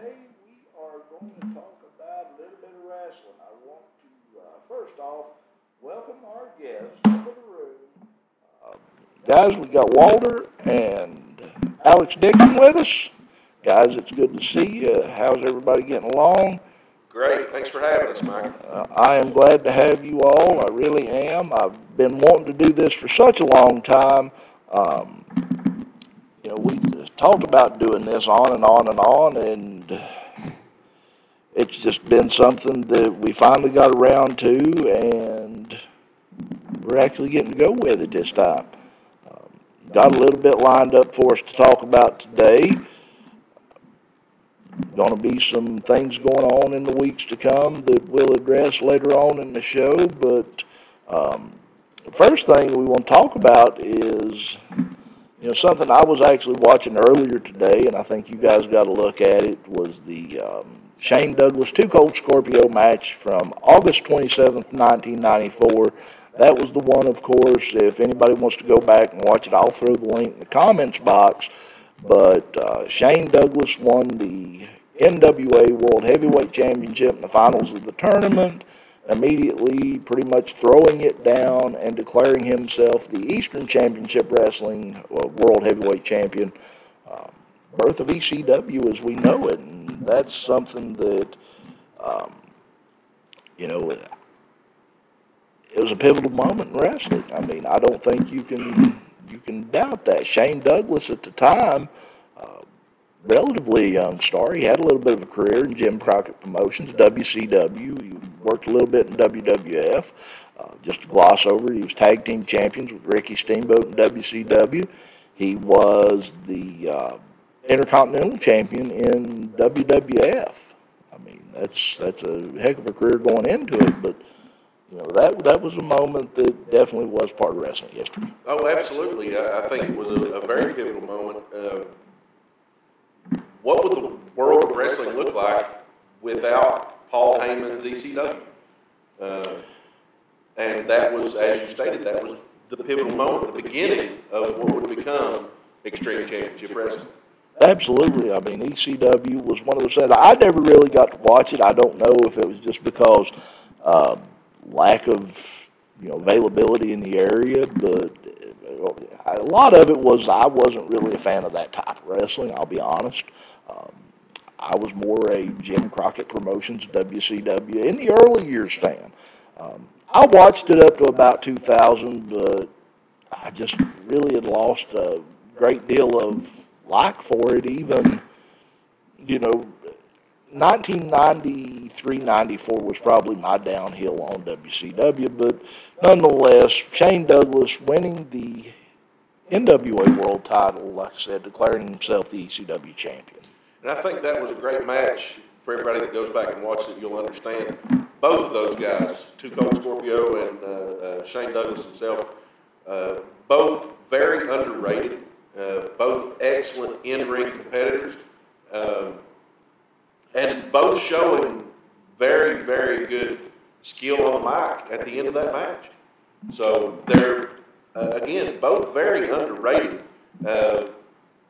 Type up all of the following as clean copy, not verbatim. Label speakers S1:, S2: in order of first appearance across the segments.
S1: today we are going to talk about a little bit of wrestling. I want to, first off, welcome our guests into the room. Guys, we got Walter and Alex Dixon with us. Guys, it's good to see you. How's everybody getting along?
S2: Great. Thanks for having us, Mike.
S1: I am glad to have you all. I really am. I've been wanting to do this for such a long time. We talked about doing this on and on and on, and it's just been something that we finally got around to, and we're actually getting to go with it this time. Got a little bit lined up for us to talk about today. Going to be some things going on in the weeks to come that we'll address later on in the show, but the first thing we want to talk about is something I was actually watching earlier today, and I think you guys got to look at it, was the Shane Douglas 2 Cold Scorpio match from August 27th, 1994. That was the one, of course. If anybody wants to go back and watch it, I'll throw the link in the comments box. But Shane Douglas won the NWA World Heavyweight Championship in the finals of the tournament, immediately pretty much throwing it down and declaring himself the Eastern Championship Wrestling World Heavyweight Champion. Birth of ECW as we know it, and that's something that, it was a pivotal moment in wrestling. I mean, I don't think you can doubt that. Shane Douglas at the time, relatively a young star. He had a little bit of a career in Jim Crockett Promotions, WCW. He worked a little bit in WWF. Just to gloss over, he was tag team champions with Ricky Steamboat in WCW. He was the Intercontinental Champion in WWF. I mean, that's a heck of a career going into it, but that was a moment that definitely was part of wrestling history.
S2: Oh, absolutely. I think it was a very pivotal moment. What would the world of wrestling look like without Paul Heyman's ECW? And that was, as you stated, that was the pivotal moment, the beginning of what would become Extreme Championship Wrestling.
S1: Absolutely. I mean, ECW was one of those things. I never really got to watch it. I don't know if it was just because lack of availability in the area, but a lot of it was I wasn't really a fan of that type of wrestling, I'll be honest. I was more a Jim Crockett Promotions, WCW, in the early years fan. I watched it up to about 2000, but I just really had lost a great deal of like for it. Even 1993-94 was probably my downhill on WCW, but nonetheless, Shane Douglas winning the NWA World title, like I said, declaring himself the ECW champion.
S2: And I think that was a great match. For everybody that goes back and watches it, you'll understand both of those guys, 2 Cold Scorpio and Shane Douglas himself, both very underrated, both excellent in-ring competitors, and both showing very, very good skill on the mic at the end of that match. So they're, again, both very underrated.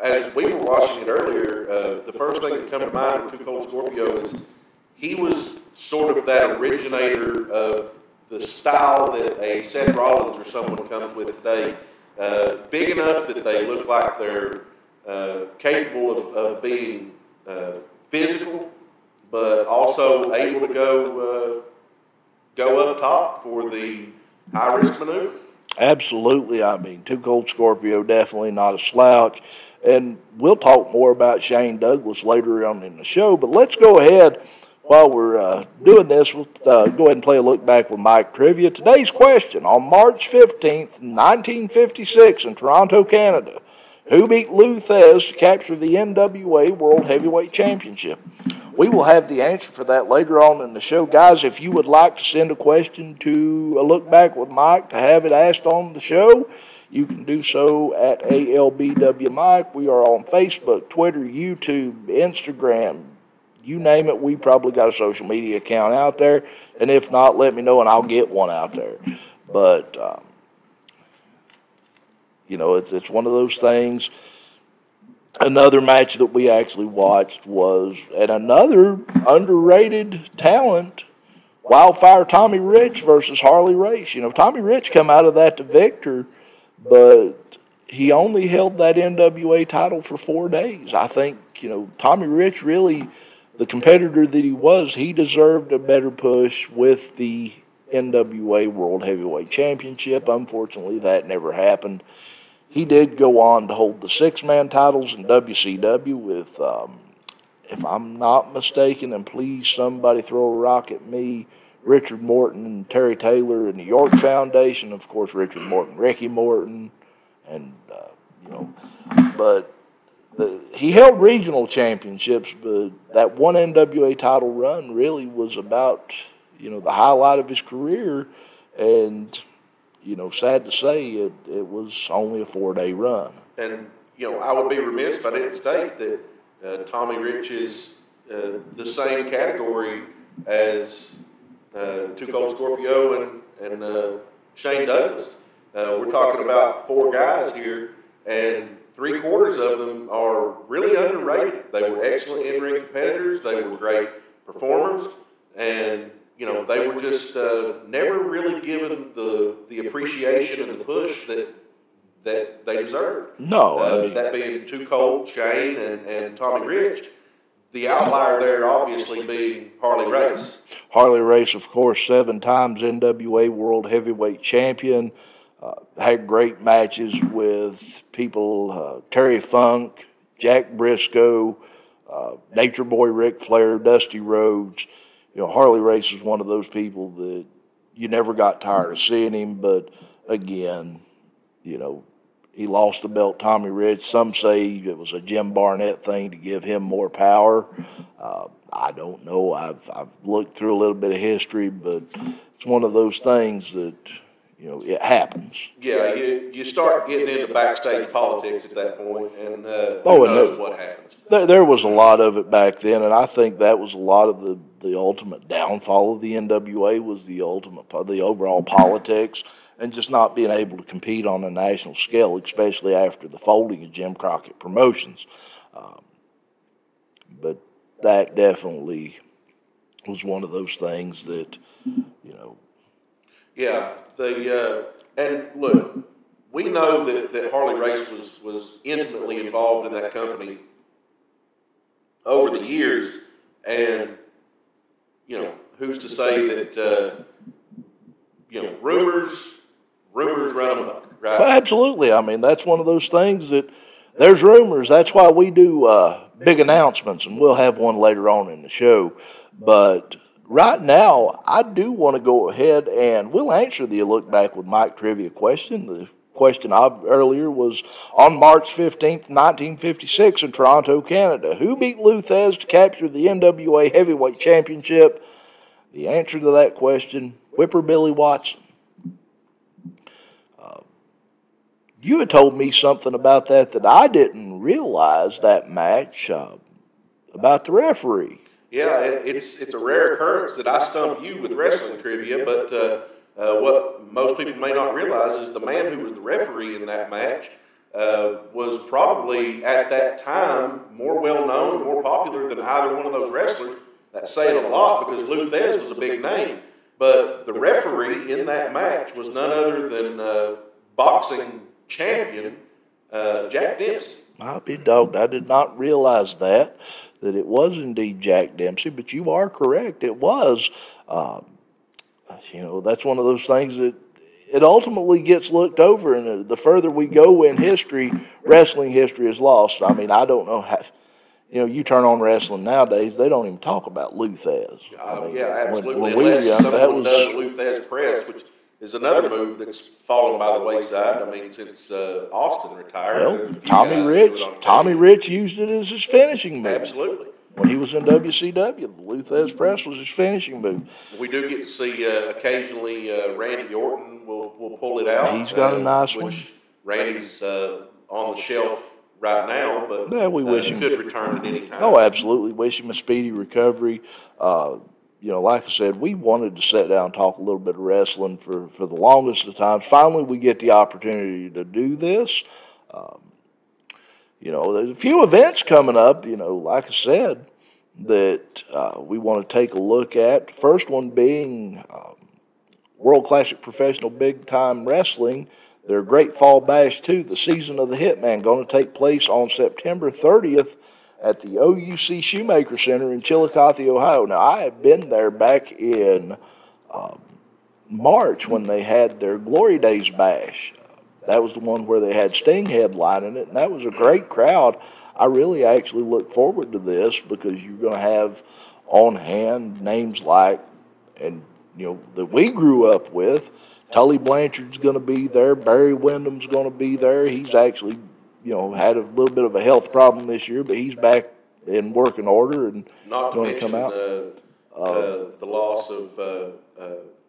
S2: As we were watching it earlier, the first thing that comes to mind with 2 Cold Scorpio is he was sort of that originator of the style that a Seth Rollins or someone comes with today. Big enough that they look like they're capable of being physical, but also able to go up top for the high-risk maneuver.
S1: Absolutely. I mean, 2 Cold Scorpio, definitely not a slouch. And we'll talk more about Shane Douglas later on in the show. But let's go ahead, while we're doing this, we'll go ahead and play a look back with Mike Trivia. Today's question: on March 15th, 1956 in Toronto, Canada, who beat Lou Thez to capture the NWA World Heavyweight Championship? We will have the answer for that later on in the show. Guys, if you would like to send a question to a Look Back with Mike to have it asked on the show, you can do so at albwMike. We are on Facebook, Twitter, YouTube, Instagram, you name it. We probably got a social media account out there. And if not, let me know and I'll get one out there. But, it's one of those things. Another match that we actually watched was at another underrated talent, Wildfire Tommy Rich versus Harley Race. You know, Tommy Rich come out of that the victor, but he only held that NWA title for 4 days. I think, you know, Tommy Rich really, the competitor that he was, he deserved a better push with the NWA World Heavyweight Championship. Unfortunately, that never happened. He did go on to hold the 6-man titles in WCW with, if I'm not mistaken, and please somebody throw a rock at me, Richard Morton and Terry Taylor and the York Foundation. Of course, Richard Morton, Ricky Morton, and, you know, but he held regional championships, but that one NWA title run really was about, you know, the highlight of his career, and, you know, sad to say, it was only a 4-day run.
S2: And, you know, I would be remiss if I didn't state that Tommy Rich is the same category as Too Cold Scorpio and Shane Douglas. We're talking about 4 guys here, and 3/4 of them are really underrated. They were excellent in-ring competitors. They were great performers, and you know, they were just never really given the appreciation and the push that they deserved.
S1: No, I mean,
S2: that being Too Cold, Shane, and Tommy Rich. The outlier there, obviously, being Harley Race.
S1: Harley Race, of course, 7 times NWA World Heavyweight Champion. Had great matches with people, Terry Funk, Jack Briscoe, Nature Boy Ric Flair, Dusty Rhodes. You know, Harley Race is one of those people that you never got tired of seeing him, but again, you know, he lost the belt, Tommy Rich. Some say it was a Jim Barnett thing to give him more power. I don't know. I've looked through a little bit of history, but it's one of those things that, you know, it happens.
S2: Yeah, you start getting into backstage politics at that point, and who knows what happens.
S1: There was a lot of it back then, and I think that was a lot of the ultimate downfall of the NWA was the overall politics and just not being able to compete on a national scale, especially after the folding of Jim Crockett Promotions. But that definitely was one of those things that, you know.
S2: Yeah, and look, we know that Harley Race was intimately involved in that company over the years, and you know, who's to say that you know, rumors run amok, right?
S1: Well, absolutely. I mean, that's one of those things that there's rumors. That's why we do big announcements, and we'll have one later on in the show. But right now, I do want to go ahead and we'll answer the Look Back with Mike trivia question. The question earlier was on March 15th, 1956 in Toronto, Canada. Who beat Lou Thez to capture the NWA Heavyweight Championship? The answer to that question, Whipper Billy Watson. You had told me something about that I didn't realize that match about the referee.
S2: Yeah, it's a rare occurrence that I stump you with wrestling trivia, but what most people may not realize is the man who was the referee in that match was probably at that time more well-known, more popular than either one of those wrestlers. That's saying a lot because Lou Thez was a big name. But the referee in that match was none other than boxing champion Jack Dempsey.
S1: I'll be dogged. I did not realize that it was indeed Jack Dempsey, but you are correct. It was. You know, that's one of those things that it ultimately gets looked over, and the further we go in history, wrestling history is lost. I mean, I don't know how. You know, you turn on wrestling nowadays, they don't even talk about Lou Thez.
S2: I mean, yeah, absolutely.
S1: When we were young,
S2: someone does the Lou Thez press, which is another move that's fallen by the wayside. I mean, since Austin retired.
S1: Well, Tommy Rich used it as his finishing move.
S2: Absolutely.
S1: When he was in WCW, the Lou Thez press was his finishing move.
S2: We do get to see occasionally Randy Orton will pull it out.
S1: He's got a nice one.
S2: Randy's on the shelf right now, but
S1: yeah, we wish
S2: he could return at any time.
S1: Oh, absolutely. Wish him a speedy recovery. You know, like I said, we wanted to sit down and talk a little bit of wrestling for the longest of times. Finally, we get the opportunity to do this. You there's a few events coming up, like I said, that we want to take a look at. The first one being World Classic Professional Big Time Wrestling, their Great Fall Bash 2, the Season of the Hitman, going to take place on September 30th at the OUC Shoemaker Center in Chillicothe, Ohio. Now, I have been there back in March when they had their Glory Days Bash. That was the one where they had Sting headlining it, and that was a great crowd. I really actually look forward to this because you're going to have on hand names like, and that we grew up with. Tully Blanchard's going to be there. Barry Windham's going to be there. He's actually, had a little bit of a health problem this year, but he's back in working order and going to come out.
S2: The loss of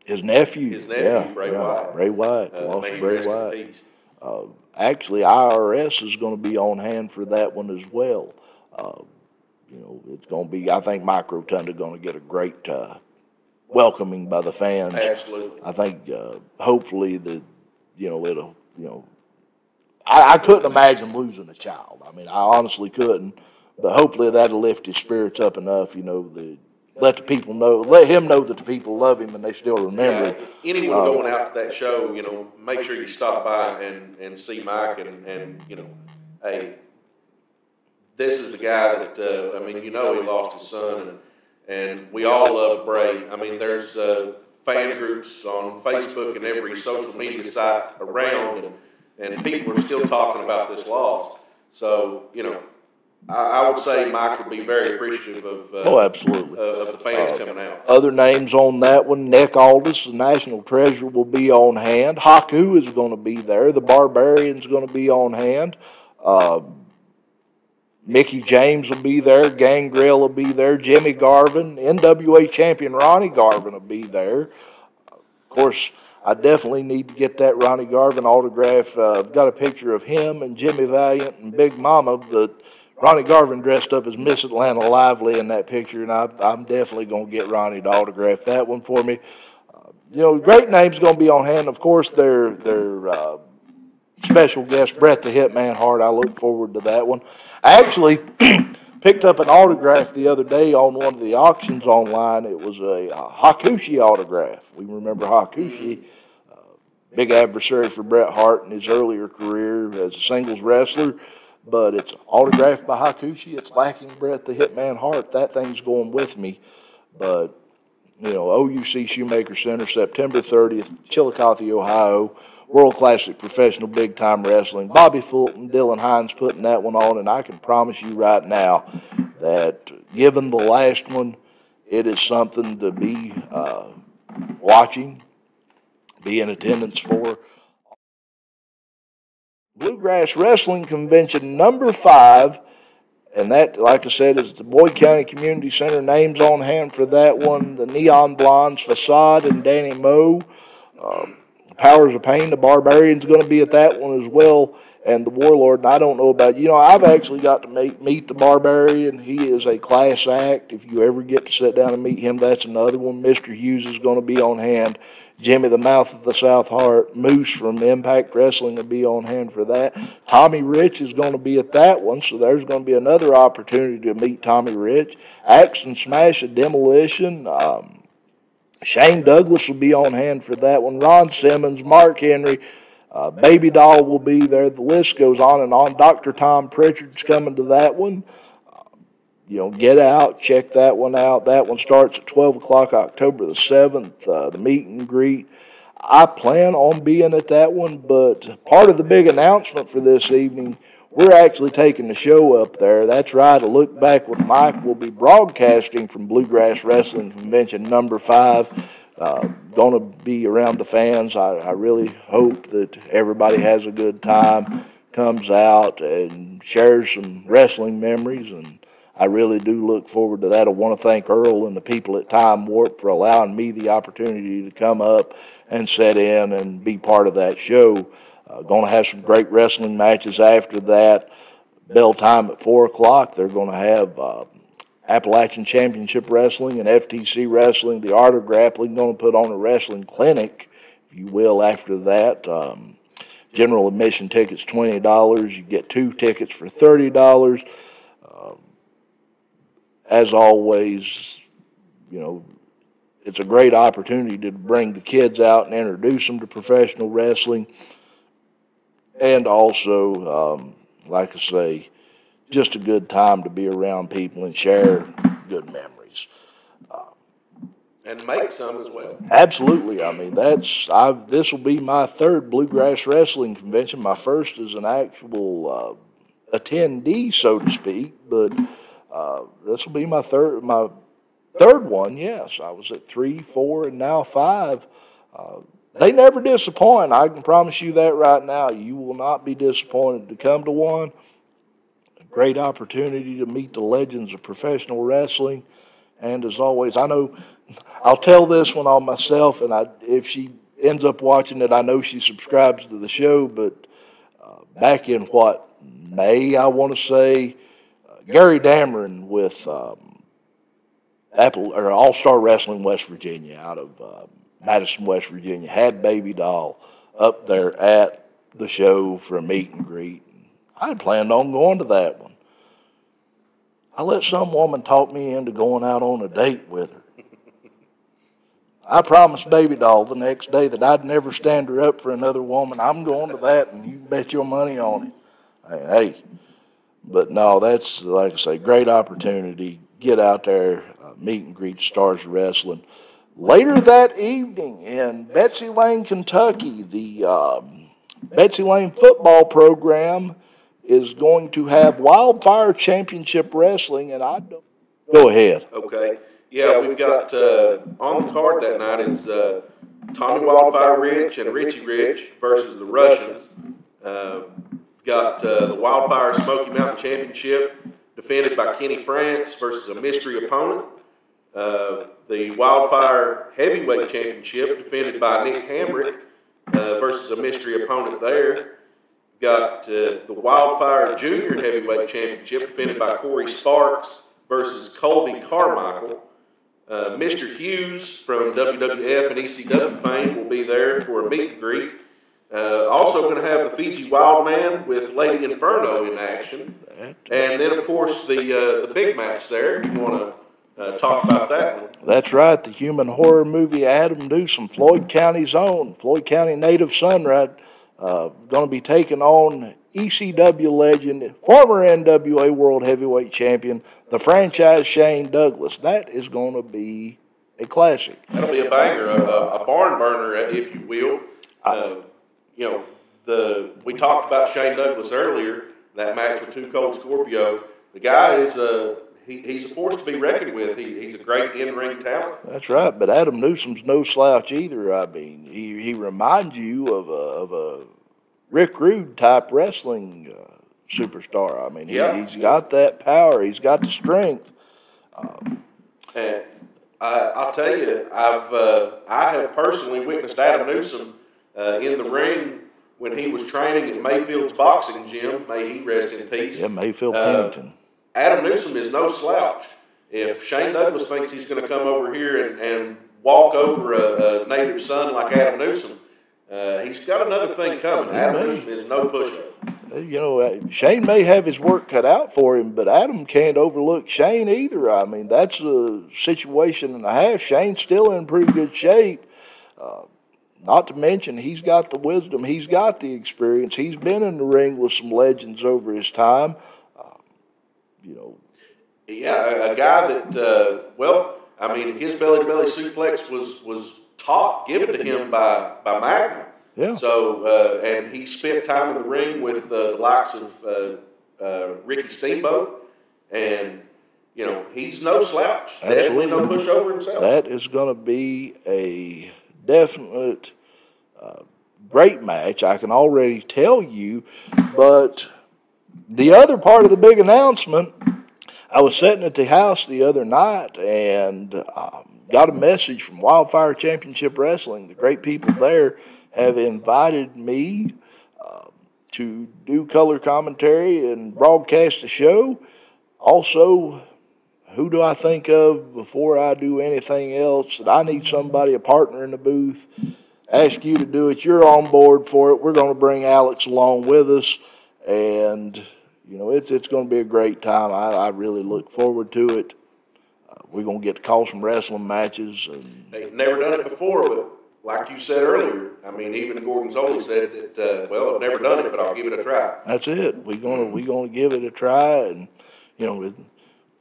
S1: his nephew.
S2: Bray Wyatt.
S1: Bray Wyatt. The loss of Bray Wyatt. Actually, IRS is going to be on hand for that one as well. It's going to be, I think Mike Rotunda going to get a great welcoming by the fans.
S2: Absolutely.
S1: I think hopefully I couldn't imagine losing a child. I mean, I honestly couldn't. But hopefully that'll lift his spirits up enough, let him know that the people love him and they still remember him.
S2: Anyone going out to that show, make sure you stop by and see Mike and hey, this is the guy that, he lost his son and we all love Bray. I mean, there's fan groups on Facebook and every social media site around and people are still talking about this loss. So, I would say Mike would be very appreciative of
S1: absolutely.
S2: Of the fans coming out.
S1: Other names on that one, Nick Aldis, the National Treasure, will be on hand. Haku is going to be there. The Barbarian's going to be on hand. Mickey James will be there. Gangrel will be there. Jimmy Garvin. NWA champion Ronnie Garvin will be there. Of course, I definitely need to get that Ronnie Garvin autograph. I've got a picture of him and Jimmy Valiant and Big Mama, but Ronnie Garvin dressed up as Miss Atlanta Lively in that picture, and I'm definitely going to get Ronnie to autograph that one for me. Great names going to be on hand. Of course, their special guest, Bret the Hitman Hart. I look forward to that one. I actually picked up an autograph the other day on one of the auctions online. It was a Hakushi autograph. We remember Hakushi, big adversary for Bret Hart in his earlier career as a singles wrestler. But it's autographed by Hakushi. It's lacking Bret the Hitman Hart. That thing's going with me. But, OUC Shoemaker Center, September 30th, Chillicothe, Ohio. World Classic Professional Big Time Wrestling. Bobby Fulton, Dylan Hines putting that one on. And I can promise you right now that given the last one, it is something to be watching, be in attendance for. Bluegrass Wrestling Convention number 5, and that, like I said, is the Boyd County Community Center. Names on hand for that one: the Neon Blondes, Facade, and Danny Moe. Powers of Pain, the Barbarian's going to be at that one as well, and the Warlord. And I don't know about I've actually got to meet the Barbarian. He is a class act. If you ever get to sit down and meet him, that's another one. Mr. Hughes is going to be on hand. Jimmy the Mouth of the South Heart, Moose from Impact Wrestling will be on hand for that. Tommy Rich is going to be at that one, so there's going to be another opportunity to meet Tommy Rich. Axe and Smash of Demolition. Shane Douglas will be on hand for that one. Ron Simmons, Mark Henry, Baby Doll will be there. The list goes on and on. Dr. Tom Pritchard's coming to that one. Get out, check that one out. That one starts at 12 o'clock, October the 7th, the meet and greet. I plan on being at that one, but part of the big announcement for this evening, we're actually taking the show up there. That's right, A Look Back with Mike will be broadcasting from Bluegrass Wrestling Convention number 5. Going to be around the fans. I really hope that everybody has a good time, comes out and shares some wrestling memories, and I really do look forward to that. I want to thank Earl and the people at Time Warp for allowing me the opportunity to come up and sit in and be part of that show. Going to have some great wrestling matches after that. Bell time at 4 o'clock. They're going to have Appalachian Championship Wrestling and FTC Wrestling. The Art of Grappling going to put on a wrestling clinic, if you will, after that. General admission tickets $20. You get 2 tickets for $30. As always, you know, it's a great opportunity to bring the kids out and introduce them to professional wrestling. And also, like I say, just a good time to be around people and share good memories.
S2: And make some as well.
S1: Absolutely. I mean, this will be my 3rd Bluegrass Wrestling convention. My first as an actual attendee, so to speak, but this will be my third one. Yes, I was at 3, 4, and now 5. They never disappoint. I can promise you that right now. You will not be disappointed to come to one. A great opportunity to meet the legends of professional wrestling. And as always, I know I'll tell this one on myself, and if she ends up watching it, I know she subscribes to the show, but back in May, I want to say, Gary Dameron with All-Star Wrestling West Virginia out of Madison, West Virginia, had Baby Doll up there at the show for a meet and greet. I had planned on going to that one. I let some woman talk me into going out on a date with her. I promised Baby Doll the next day that I'd never stand her up for another woman. I'm going to that, and you can bet your money on it. Hey, but no, that's, like I say, great opportunity. Get out there, meet and greet Stars of Wrestling. Later that evening in Betsy Lane, Kentucky, the Betsy Lane football program is going to have Wildfire Championship Wrestling, and go ahead.
S2: Okay. Yeah, we've got on the card that night is Tommy Wildfire Rich and Richie Rich versus the Russians. We've got the Wildfire Smoky Mountain Championship defended by Kenny France versus a mystery opponent. The Wildfire Heavyweight Championship defended by Nick Hamrick versus a mystery opponent there. Got the Wildfire Junior Heavyweight Championship defended by Corey Sparks versus Colby Carmichael. Mr. Hughes from WWF and ECW fame will be there for a meet and greet. Also going to have the Fiji Wildman with Lady Inferno in action. And then, of course, the big match there. You want to talk about that one?
S1: That's right. The human horror movie Adam Newsom, Floyd County's own, Floyd County native Sunride, going to be taking on ECW legend, former NWA World Heavyweight Champion, the franchise Shane Douglas. That is going to be a classic.
S2: That'll be a banger, a barn burner, if you will. We talked about Shane Douglas earlier, that match with Too Cold Scorpio. The guy is he's a force to be reckoned with. He's a great in-ring talent.
S1: That's right, but Adam Newsom's no slouch either. I mean, he reminds you of a Rick Rude type wrestling superstar. I mean, he's got that power. He's got the strength.
S2: And I'll tell you, I have personally witnessed Adam Newsom in the ring when he was training at Mayfield's boxing gym. May he rest in peace.
S1: Yeah, Mayfield Pennington.
S2: Adam Newsom is no slouch. If Shane Douglas thinks he's going to come over here and walk over a native son like Adam Newsom, he's got another thing coming. Adam Newsom is no pushover.
S1: You know, Shane may have his work cut out for him, but Adam can't overlook Shane either. I mean, that's a situation and a half. Shane's still in pretty good shape. Not to mention, he's got the wisdom. He's got the experience. He's been in the ring with some legends over his time.
S2: Yeah, a guy that, his belly-to-belly suplex was taught, given to him by Magnum.
S1: Yeah.
S2: So, and he spent time in the ring with the likes of Ricky Steamboat, and, he's no slouch.
S1: Absolutely.
S2: Definitely no pushover himself.
S1: That is going to be a definite great match, I can already tell you. But the other part of the big announcement, I was sitting at the house the other night and got a message from Wildfire Championship Wrestling. The great people there have invited me to do color commentary and broadcast the show. Also, who do I think of before I do anything else? That I need somebody, a partner in the booth. ask you to do it. You're on board for it. We're going to bring Alex along with us, and you know it's going to be a great time. I really look forward to it. We're going to get to call some wrestling matches. And
S2: they've never done it before, but like you said earlier, I mean, even Gordon Zoli said that, well, I've never done it, but I'll give it a try.
S1: That's it. We're gonna give it a try, and you know,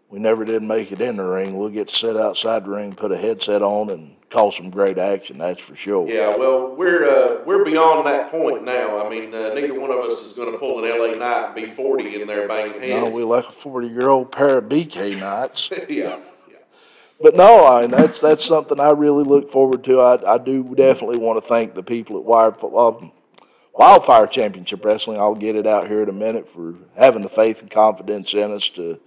S1: we never did make it in the ring. We'll get to sit outside the ring, put a headset on, and call some great action. That's for sure.
S2: Yeah, well, we're beyond that point now. I mean, neither one of us is going to pull an LA Knight and be 40 in there banging heads.
S1: No, we're like a 40-year-old pair of BK Knights.
S2: Yeah.
S1: But no, I mean, that's something I really look forward to. I do definitely want to thank the people at Wildfire Championship Wrestling. I'll get it out here in a minute for having the faith and confidence in us to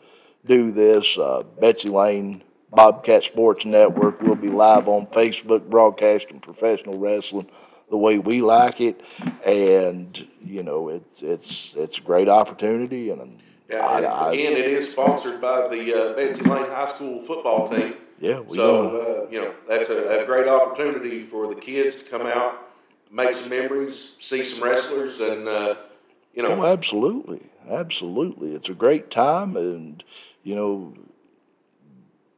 S1: do this. Betsy Lane, Bobcat Sports Network will be live on Facebook broadcasting professional wrestling the way we like it, and you know it's a great opportunity. And
S2: yeah, again, it is sponsored by the Betsy Lane High School football team.
S1: Yeah,
S2: you know, that's a great opportunity for the kids to come out, make some memories, see some wrestlers, and you know.
S1: Oh, absolutely. It's a great time, and you know,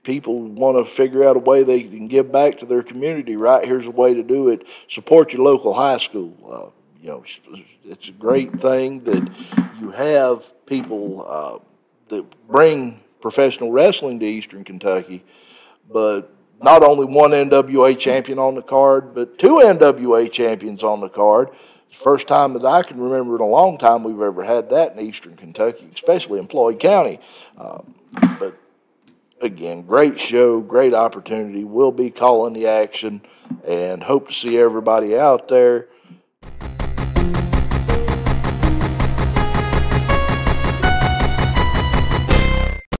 S1: people want to figure out a way they can give back to their community. Right here's a way to do it. Support your local high school. You know, it's a great thing that you have people that bring professional wrestling to Eastern Kentucky, but not only one NWA champion on the card, but two NWA champions on the card. It's the first time that I can remember in a long time we've ever had that in Eastern Kentucky, especially in Floyd County. But again, great show, great opportunity. We'll be calling the action and hope to see everybody out there.